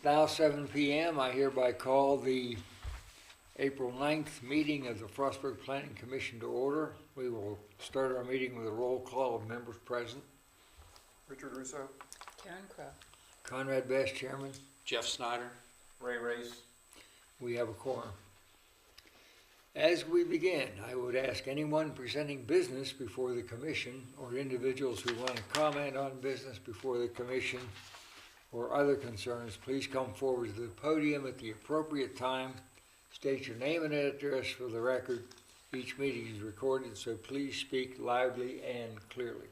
now 7 p.m. I hereby call the April 9th meeting of the Frostburg Planning Commission to order. We will start our meeting with a roll call of members present. Richard Russo. Karen Crow. Conrad Best, Chairman. Jeff Snyder. Ray Race. We have a quorum. As we begin, I would ask anyone presenting business before the commission or individuals who want to comment on business before the commission or other concerns, please come forward to the podium at the appropriate time. State your name and address for the record. Each meeting is recorded, so please speak loudly and clearly.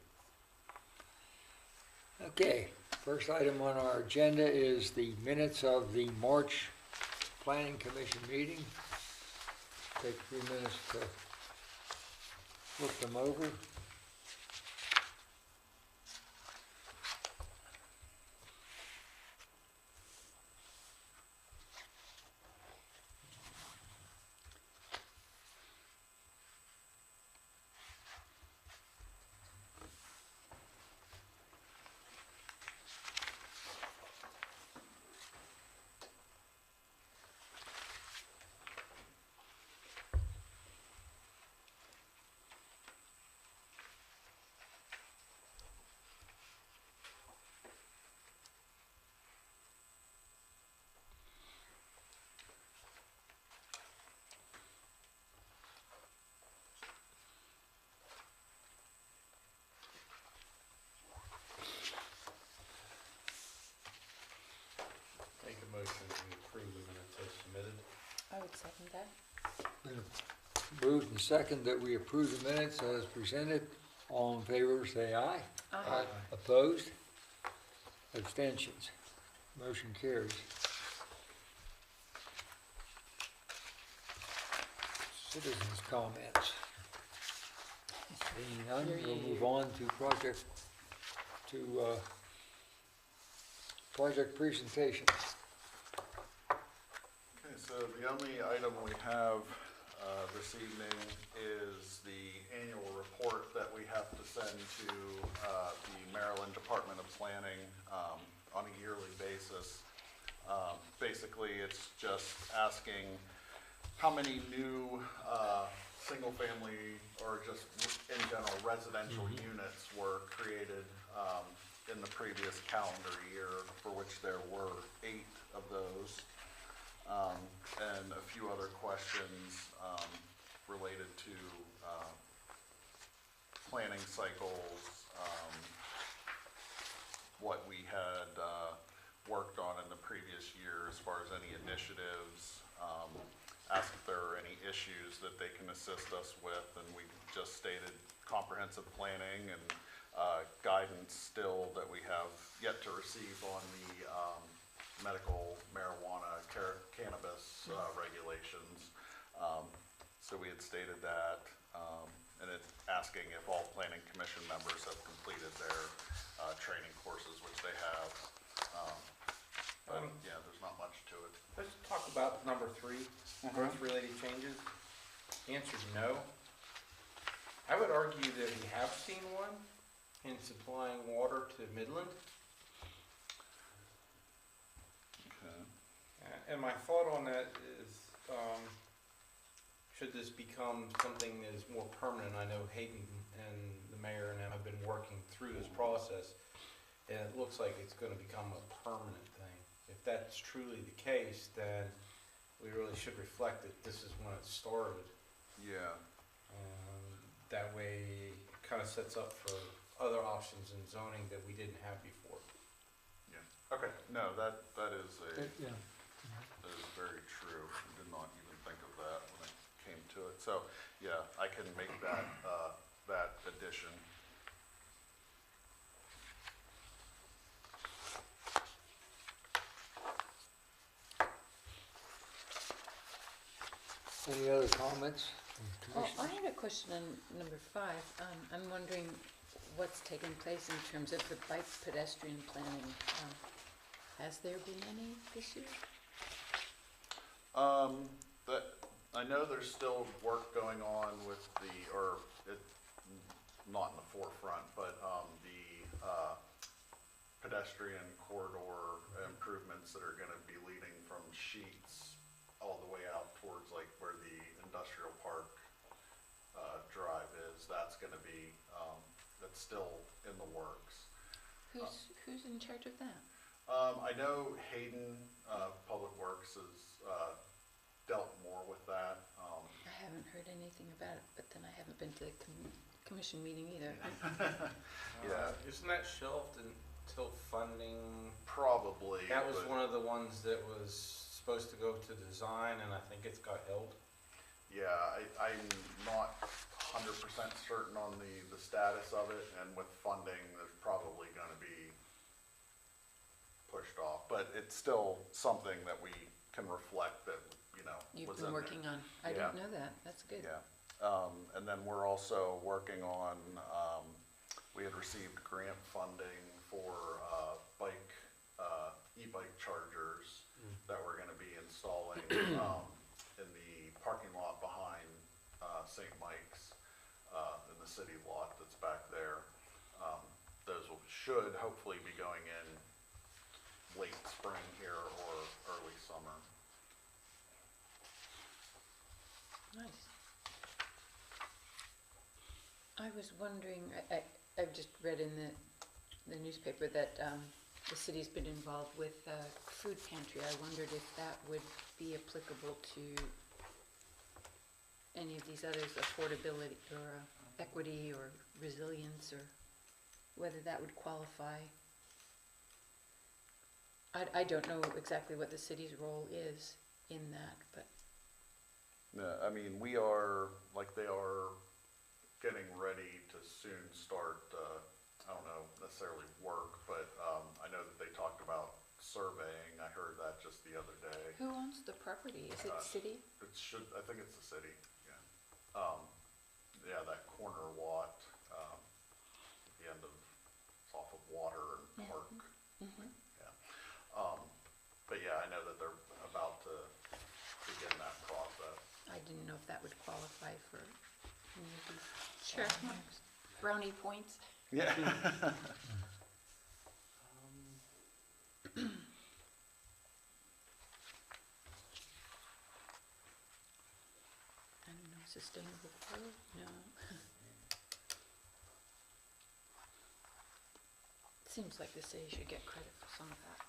Okay, first item on our agenda is the minutes of the March Planning Commission meeting. Take a few minutes to look them over. Make a motion to approve the minutes as submitted. I would second that. Moved and second that we approve the minutes as presented. All in favor, say aye. Aye. Opposed? Abstentions? Motion carries. Citizens' comments. Seeing none, we'll move on to project presentations. Okay, so the only item we have this evening is the annual report that we have to send to the Maryland Department of Planning on a yearly basis. Basically, it's just asking how many new single-family or just in general residential units were created in the previous calendar year, for which there were 8 of those, and a few other questions related to planning cycles, what we had worked on in the previous year as far as any initiatives, ask if there are any issues that they can assist us with, and we just stated comprehensive planning and guidance still that we have yet to receive on the medical marijuana cannabis regulations. So we had stated that, and it's asking if all planning commission members have completed their training courses, which they have. But yeah, there's not much to it. Let's talk about number 3, growth-related changes. Answer is no. I would argue that we have seen one in supplying water to Midland. Okay. And my thought on that is, should this become something that is more permanent? I know Hayden and the mayor and I have been working through this process, and it looks like it's going to become a permanent thing. If that's truly the case, then we really should reflect that this is when it started. Yeah. That way, it kind of sets up for other options in zoning that we didn't have before. Yeah. Okay. No, that is Yeah. that is very true. I did not even think of that when it came to it. So yeah, I can make that that addition. Any other comments from Oh, I commissioners? had a question on number 5. I'm wondering what's taken place in terms of the bike pedestrian planning. Has there been any this year? I know there's still work going on with not in the forefront, but the pedestrian corridor improvements that are gonna be leading from Sheets all the way out towards like where the industrial park drive is. That's gonna be, that's still in the works. Who's in charge of that? I know Hayden, Public Works has dealt more with that. I haven't heard anything about it, but then I haven't been to the commission meeting either. Yeah. Isn't that shelved until funding? Probably. That was but- one of the ones that was supposed to go to design, and I think it's got held. Yeah, I'm not 100% certain on the status of it, and with funding, there's probably gonna be pushed off, but it's still something that we can reflect that, you know, You've was been in there. working on, I Yeah. didn't know that, that's good. Yeah, and then we're also working on, we had received grant funding for, e-bike chargers that we're gonna be installing, in the parking lot behind, St. Mike's, in the city lot that's back there. Those should hopefully be going in late spring here or early summer. Nice. I was wondering, I've just read in the newspaper that the city's been involved with food pantry. I wondered if that would be applicable to any of these others, affordability or equity or resilience, or whether that would qualify. I don't know exactly what the city's role is in that, but Yeah, I mean, we are, like, they are getting ready to soon start, I don't know necessarily work, but, I know that they talked about surveying. I heard that just the other day. who owns the property? Is it city? It should, I think it's the city, yeah. Yeah, that corner lot, at the end of, it's off of Water and Park. Mhm. But yeah, I know that they're about to begin that process. I didn't know if that would qualify for any of these. Sure. Brownie points. Yeah. I don't know, sustainable growth, no. Seems like the city should get credit for some of that.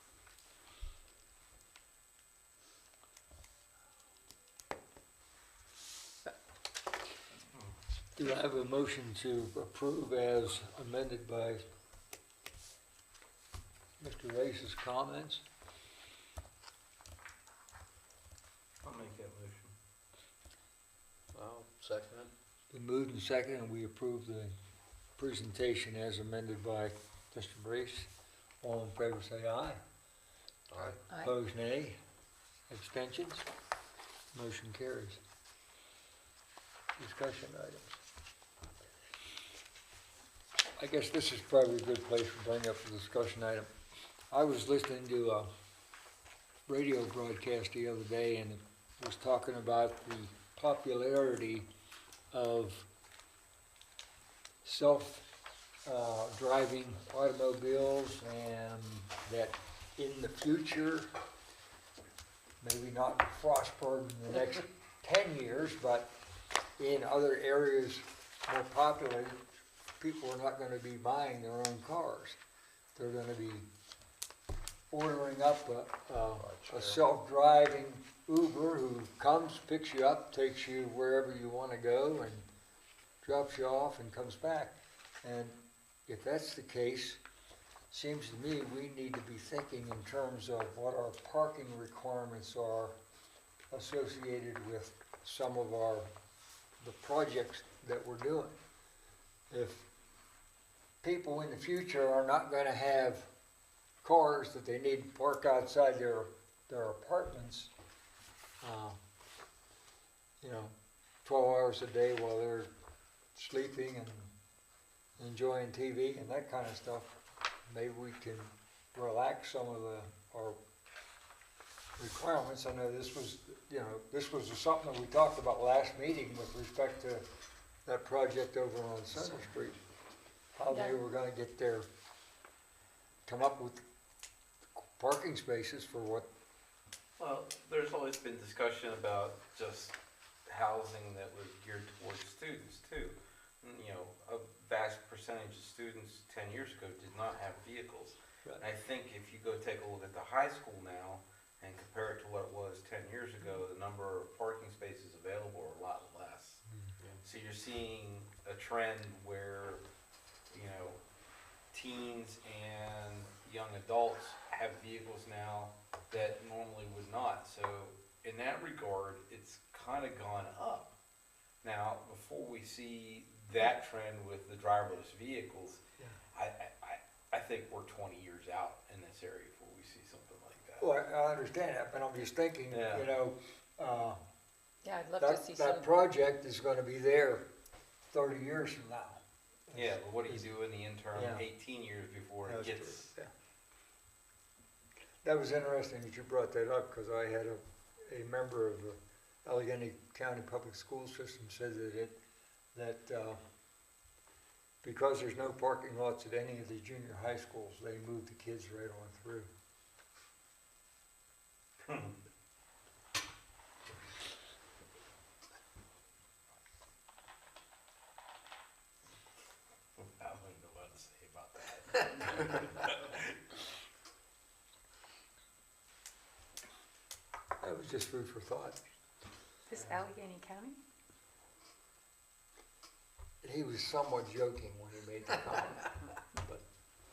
Do I have a motion to approve as amended by Mr. Race's comments? I'll make that motion. I'll second it. Been moved and seconded, and we approve the presentation as amended by Mr. Race. All in favor say aye. Aye. Opposed, nay. Abstentions? Motion carries. Discussion items. I guess this is probably a good place to bring up the discussion item. I was listening to a radio broadcast the other day, and it was talking about the popularity of self-driving automobiles, and that in the future, maybe not in Frostburg in the next 10 years, but in other areas more populated, people are not going to be buying their own cars. They're going to be ordering up a self-driving Uber who comes, picks you up, takes you wherever you want to go, and drops you off and comes back. And if that's the case, seems to me we need to be thinking in terms of what our parking requirements are associated with some of the projects that we're doing. If people in the future are not going to have cars that they need to park outside their apartments, 12 hours a day while they're sleeping and enjoying TV and that kind of stuff, maybe we can relax some of our requirements. I know this was something that we talked about last meeting with respect to that project over on Center Street. How they were gonna get their come up with parking spaces for what, Well, there's always been discussion about just housing that was geared towards students too. You know, a vast percentage of students 10 years ago did not have vehicles. Right. And I think if you go take a look at the high school now and compare it to what it was 10 years ago, the number of parking spaces available are a lot less. So you're seeing a trend where, you know, teens and young adults have vehicles now that normally would not. So in that regard, it's kind of gone up. Now, before we see that trend with the driverless vehicles, I think we're 20 years out in this area before we see something like that. well, I understand that, but I'm just thinking, Yeah. you know, Yeah, I'd love to see some. that project is gonna be there 30 years from now. Yeah, but what do you do in the interim, Yeah. 18 years before it That's gets? true, yeah. That was interesting that you brought that up, because I had a member of the Allegheny County Public School System said that because there's no parking lots at any of the junior high schools, they moved the kids right on through. I don't know what to say about that. That was just food for thought. This Allegheny County? He was somewhat joking when he made the comment, but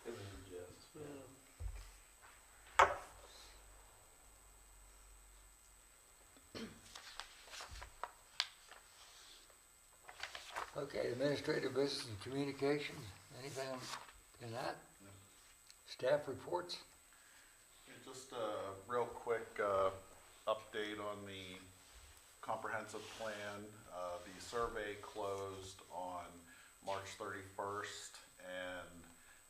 It was a jest. okay, administrative business and communications, anything in that? Staff reports? Just a real quick update on the comprehensive plan. The survey closed on March 31st, and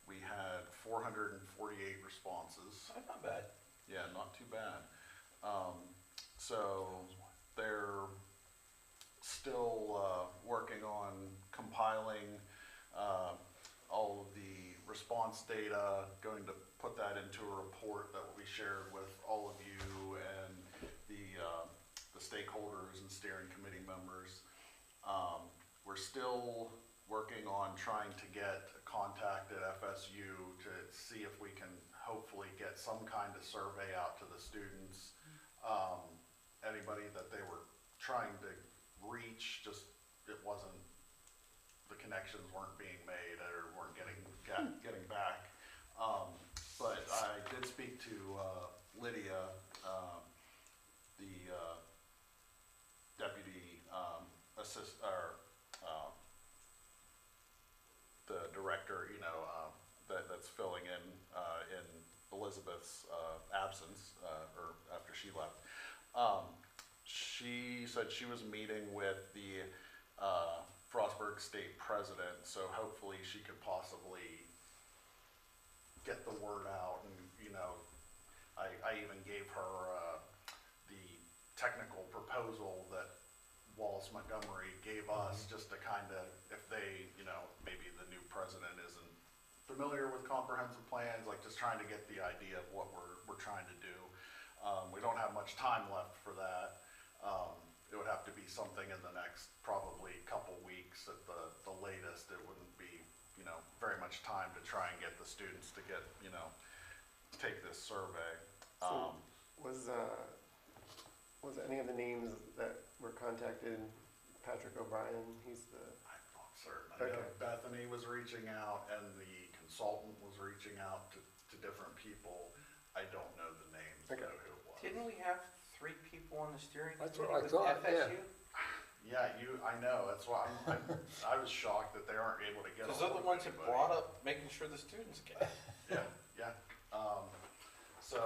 we had 448 responses. That's not bad. Yeah, not too bad. So they're still working on compiling all of the response data, going to put that into a report that will be shared with all of you and the stakeholders and steering committee members. We're still working on trying to get a contact at FSU to see if we can hopefully get some kind of survey out to the students. Anybody that they were trying to reach, just it wasn't, the connections weren't being made or weren't getting back. But I did speak to Lydia, the deputy the director, that's filling in Elizabeth's absence, or after she left. She said she was meeting with the Frostburg state president, so hopefully she could possibly get the word out. And I even gave her the technical proposal that Wallace Montgomery gave us, just to kind of, if they, maybe the new president isn't familiar with comprehensive plans, like just trying to get the idea of what we're trying to do. We don't have much time left for that. It would have to be something in the next probably couple weeks at the latest. It wouldn't be, very much time to try and get the students to get, take this survey. So was any of the names that were contacted Patrick O'Brien? He's the... I'm not certain. I know Okay. Bethany was reaching out and the consultant was reaching out to different people. I don't know the names, Okay. though, who it was. Didn't we have 3 people on the steering That's committee what I with thought, yeah. FSU? Yeah, I know, that's why I was shocked that they aren't able to get Because a they're hold the of ones that anybody. brought up making sure the students get it. Yeah. Of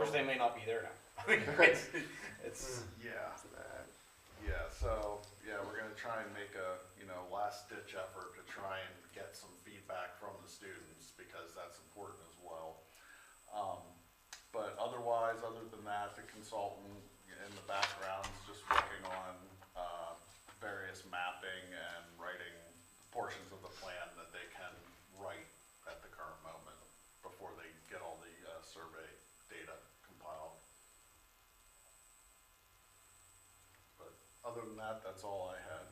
course, they may not be there now. It's Yeah, that. we're gonna try and make a, last ditch effort to try and get some feedback from the students, because that's important as well. But otherwise, other than that, the consultant in the background is just working on, various mapping and writing portions of the plan that they can write at the current moment before they get all the, Other than that, that's all I had.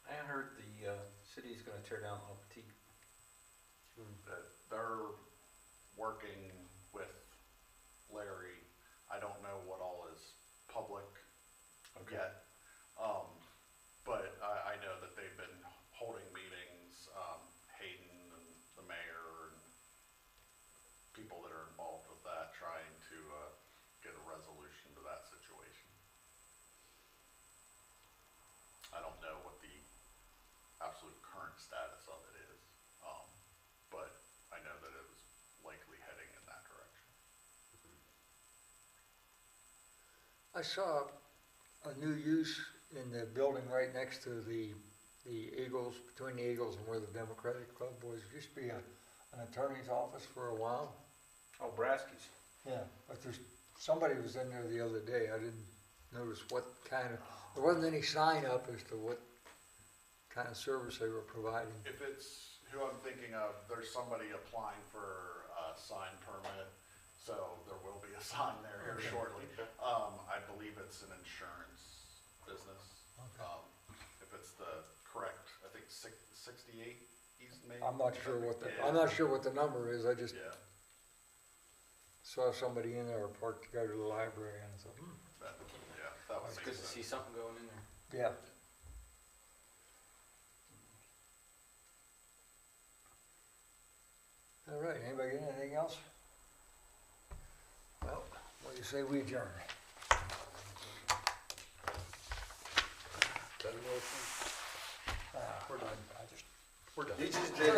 I heard the city's gonna tear down La Petite. That they're working with Larry. I don't know what all is public yet. But I know that they've been holding meetings, Hayden and the mayor and people that are involved with that, trying to get a resolution to that situation. I don't know what the absolute current status of it is, but I know that it was likely heading in that direction. I saw a new use in the building right next to the Eagles, between the Eagles and where the Democratic Club was. It used to be an attorney's office for a while. Oh, Braski's. Yeah, but somebody was in there the other day. I didn't notice what kind of, there wasn't any sign up as to what kind of service they were providing. If it's who I'm thinking of, there's somebody applying for a sign permit, so there will be a sign there here Okay. shortly. I believe it's an insurance business. Okay. If it's the correct, I think 68 East Main. I'm not sure what the, Yeah. I'm not sure what the number is. I just Yeah, saw somebody in there parked to go to the library and I thought, that would It's make good to sense. see something going in there. yeah. All right, anybody got anything else? Well, what do you say we adjourn? Done motion? We're done. We're done. You just did.